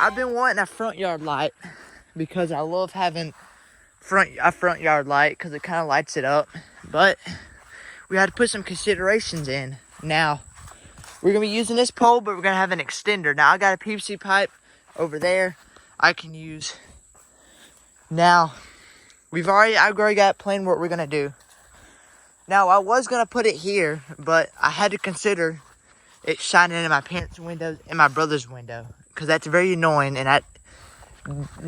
I've been wanting a front yard light because I love having a front yard light because it kind of lights it up. But we had to put some considerations in. Now, we're going to be using this pole, but we're going to have an extender. Now, I got a PVC pipe over there I can use. Now, I've already got planned what we're going to do. Now, I was going to put it here, but I had to consider it shining in my parents' windows and my brother's window, because that's very annoying. And I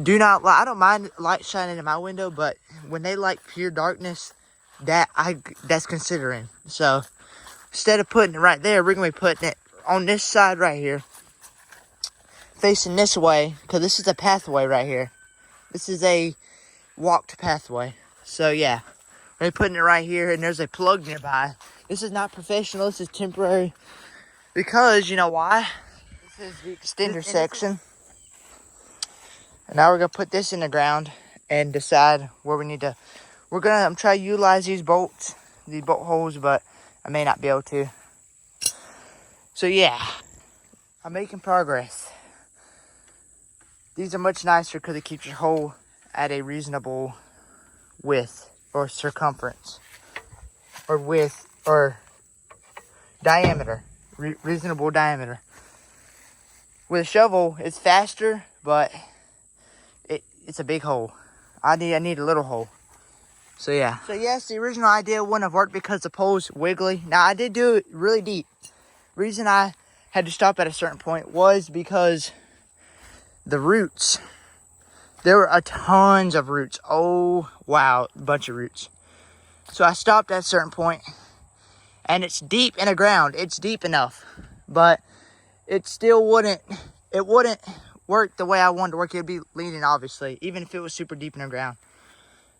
don't mind light shining in my window, but when they like pure darkness, that's considering. So instead of putting it right there, we're gonna be putting it on this side right here, facing this way, because this is a pathway right here. This is a walked pathway. So yeah, we're putting it right here, and there's a plug nearby. This is not professional. This is temporary, because you know why? This is the extender section. And now we're gonna put this in the ground and decide where we need to. I'm trying to utilize these bolt holes, but I may not be able to. So yeah, I'm making progress. These are much nicer because it keeps your hole at a reasonable width or circumference, or width or diameter, reasonable diameter. With a shovel, it's faster, but it's a big hole. I need a little hole. So yeah. So yes, the original idea wouldn't have worked because the pole's wiggly. Now I did do it really deep. Reason I had to stop at a certain point was because the roots. There were tons of roots. Oh wow, a bunch of roots. So I stopped at a certain point, and it's deep in the ground. It's deep enough, but it still wouldn't work the way I wanted to work. It would be leaning, obviously, even if it was super deep in the ground.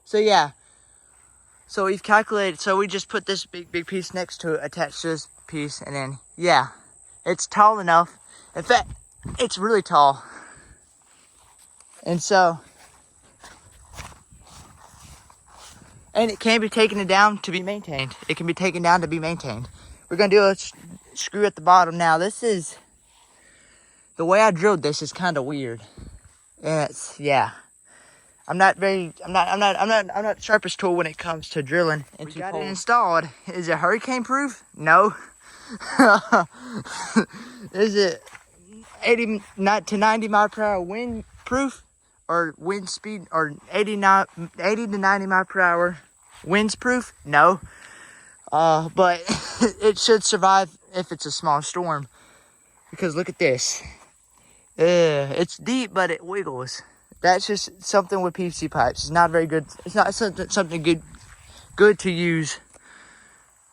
So yeah. So we've calculated, so we just put this big piece next to it, attached to this piece, and then, yeah, it's tall enough. In fact, it's really tall. And so, and it can be taken down to be maintained. It can be taken down to be maintained. We're going to do a screw at the bottom. Now, the way I drilled this is kind of weird. And yeah. I'm not the sharpest tool when it comes to drilling into poles. We got it installed. Is it hurricane proof? No. Is it 80 to 90 mile per hour wind proof, or wind speed, or 80 to 90 mile per hour winds proof? No. But it should survive if it's a small storm, because look at this. It's deep, but it wiggles. That's just something with PVC pipes. It's not very good. It's not something good to use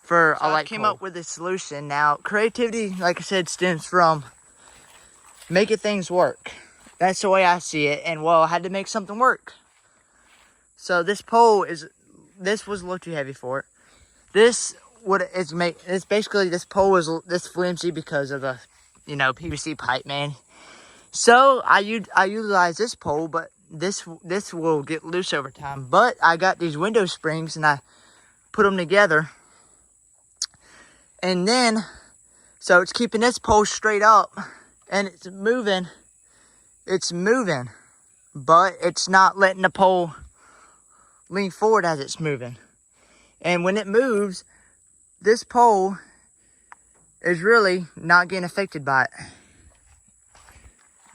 for a light pole. I came up with a solution. Now, creativity, like I said, stems from making things work. That's the way I see it. And well, I had to make something work. So this pole was a little too heavy for it. This pole is this flimsy because of the PVC pipe, man. So I utilize this pole, but this will get loose over time. But I got these window springs, and I put them together, and then so it's keeping this pole straight up, and it's moving, but it's not letting the pole lean forward as it's moving. And when it moves, this pole is really not getting affected by it.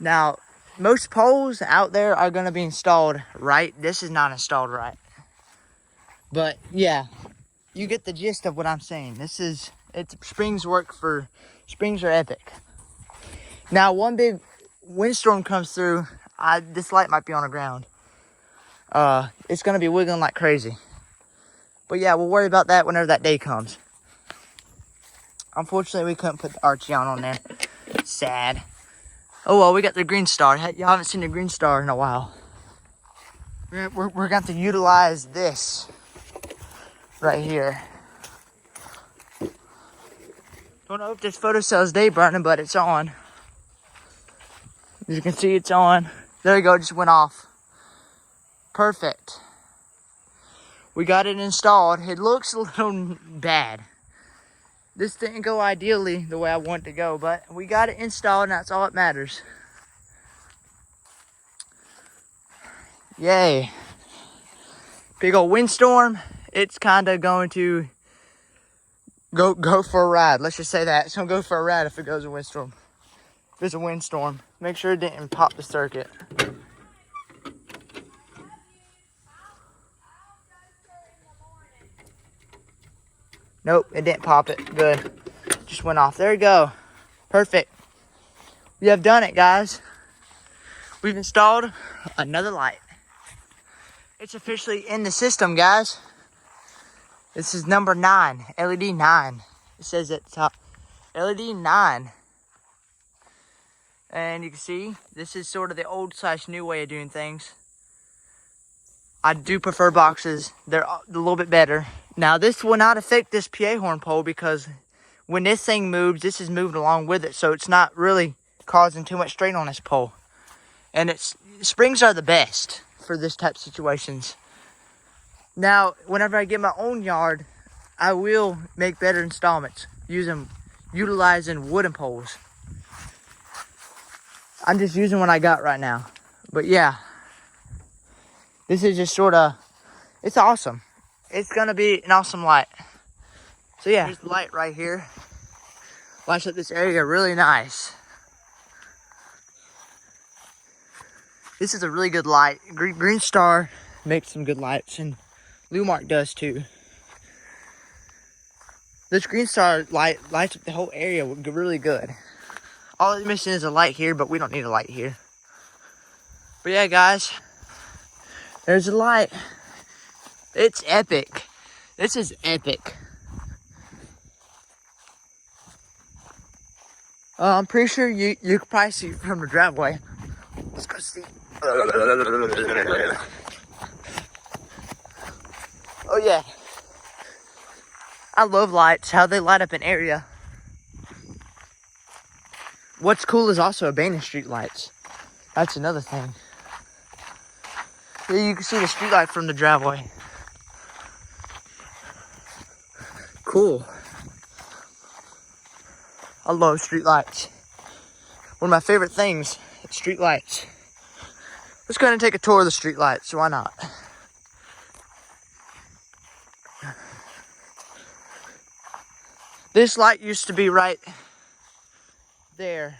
Now, most poles out there are going to be installed right. This is not installed right. But, yeah, you get the gist of what I'm saying. Springs are epic. Now, one big windstorm comes through. This light might be on the ground. It's going to be wiggling like crazy. But, yeah, we'll worry about that whenever that day comes. Unfortunately, we couldn't put the Archeon on there. Sad. Oh, well, we got the green star. Y'all haven't seen the green star in a while. We're going to utilize this right here. Don't know if this photo cell is day burning, but it's on. As you can see, it's on. There you go, it just went off. Perfect. We got it installed. It looks a little bad. This didn't go ideally the way I want it to go, but we got it installed, and that's all that matters. Yay. Big old windstorm. It's kind of going to go for a ride. Let's just say that. It's going to go for a ride if it goes a windstorm. If there's a windstorm. Make sure it didn't pop the circuit. Nope, it didn't pop it. Good. Just went off. There you go. Perfect. We have done it, guys. We've installed another light. It's officially in the system, guys. This is number 9, LED 9. It says at the top, LED 9. And you can see, this is sort of the old/new way of doing things. I do prefer boxes. They're a little bit better. Now, this will not affect this PA horn pole because when this thing moves, this is moving along with it. So it's not really causing too much strain on this pole. And springs are the best for this type of situations. Now, whenever I get my own yard, I will make better installments utilizing wooden poles. I'm just using what I got right now. But yeah, this is just sort of, it's awesome. It's going to be an awesome light. So yeah, here's the light right here. Lights up this area really nice. This is a really good light. Green Star makes some good lights, and Lumark does too. This Green Star light lights up the whole area really good. All it's missing is a light here, but we don't need a light here. But yeah, guys, there's a light. It's epic. This is epic. I'm pretty sure you can probably see it from the driveway. Let's go see. Oh yeah. I love lights, how they light up an area. What's cool is also abandoned street lights. That's another thing. Yeah, you can see the street light from the driveway. Cool. I love street lights. One of my favorite things, street lights. Let's go ahead and take a tour of the street lights. Why not? This light used to be right there.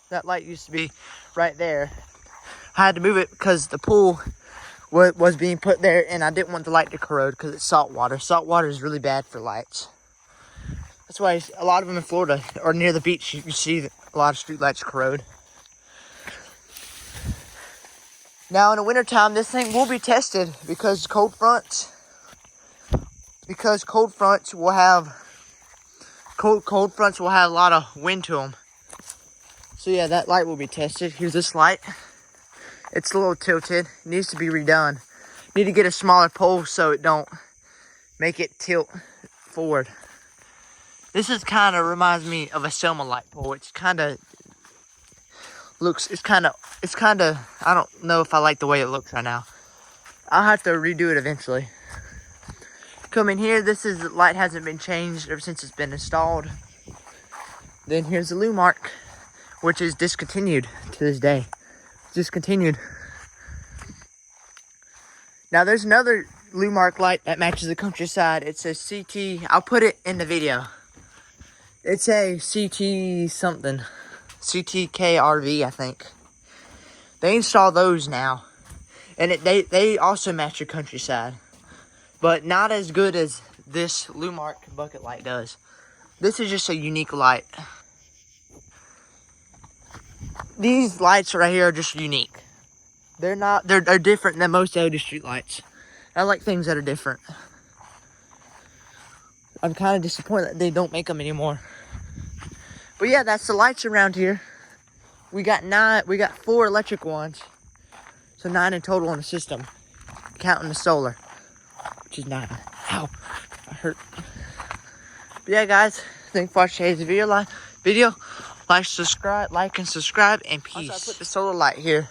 That light used to be right there. I had to move it because the pool was being put there, and I didn't want the light to corrode because it's salt water. Salt water is really bad for lights. That's why a lot of them in Florida or near the beach, you see a lot of street lights corrode. Now in the wintertime, this thing will be tested because cold fronts will have cold fronts will have a lot of wind to them. So yeah, that light will be tested. Here's this light. It's a little tilted. It needs to be redone. Need to get a smaller pole so it don't make it tilt forward. This is kind of reminds me of a Selma light pole. It's kind of, I don't know if I like the way it looks right now. I'll have to redo it eventually. Come in here, the light hasn't been changed ever since it's been installed. Then here's the Lumark, which is discontinued to this day. Discontinued. Now there's another Lumark light that matches the countryside. It's a CT, I'll put it in the video. It's a CT something. CTKRV, I think. They install those now. And they also match your countryside. But not as good as this Lumark bucket light does. This is just a unique light. These lights right here are just unique. They're different than most LED street lights. I like things that are different. I'm kind of disappointed that they don't make them anymore. But yeah, that's the lights around here. We got 4 electric ones. So 9 in total on the system. Counting the solar. Which is 9. Ow. I hurt. But yeah, guys. Thanks for watching today's video. Like, subscribe, and peace. Also, I put the solar light here.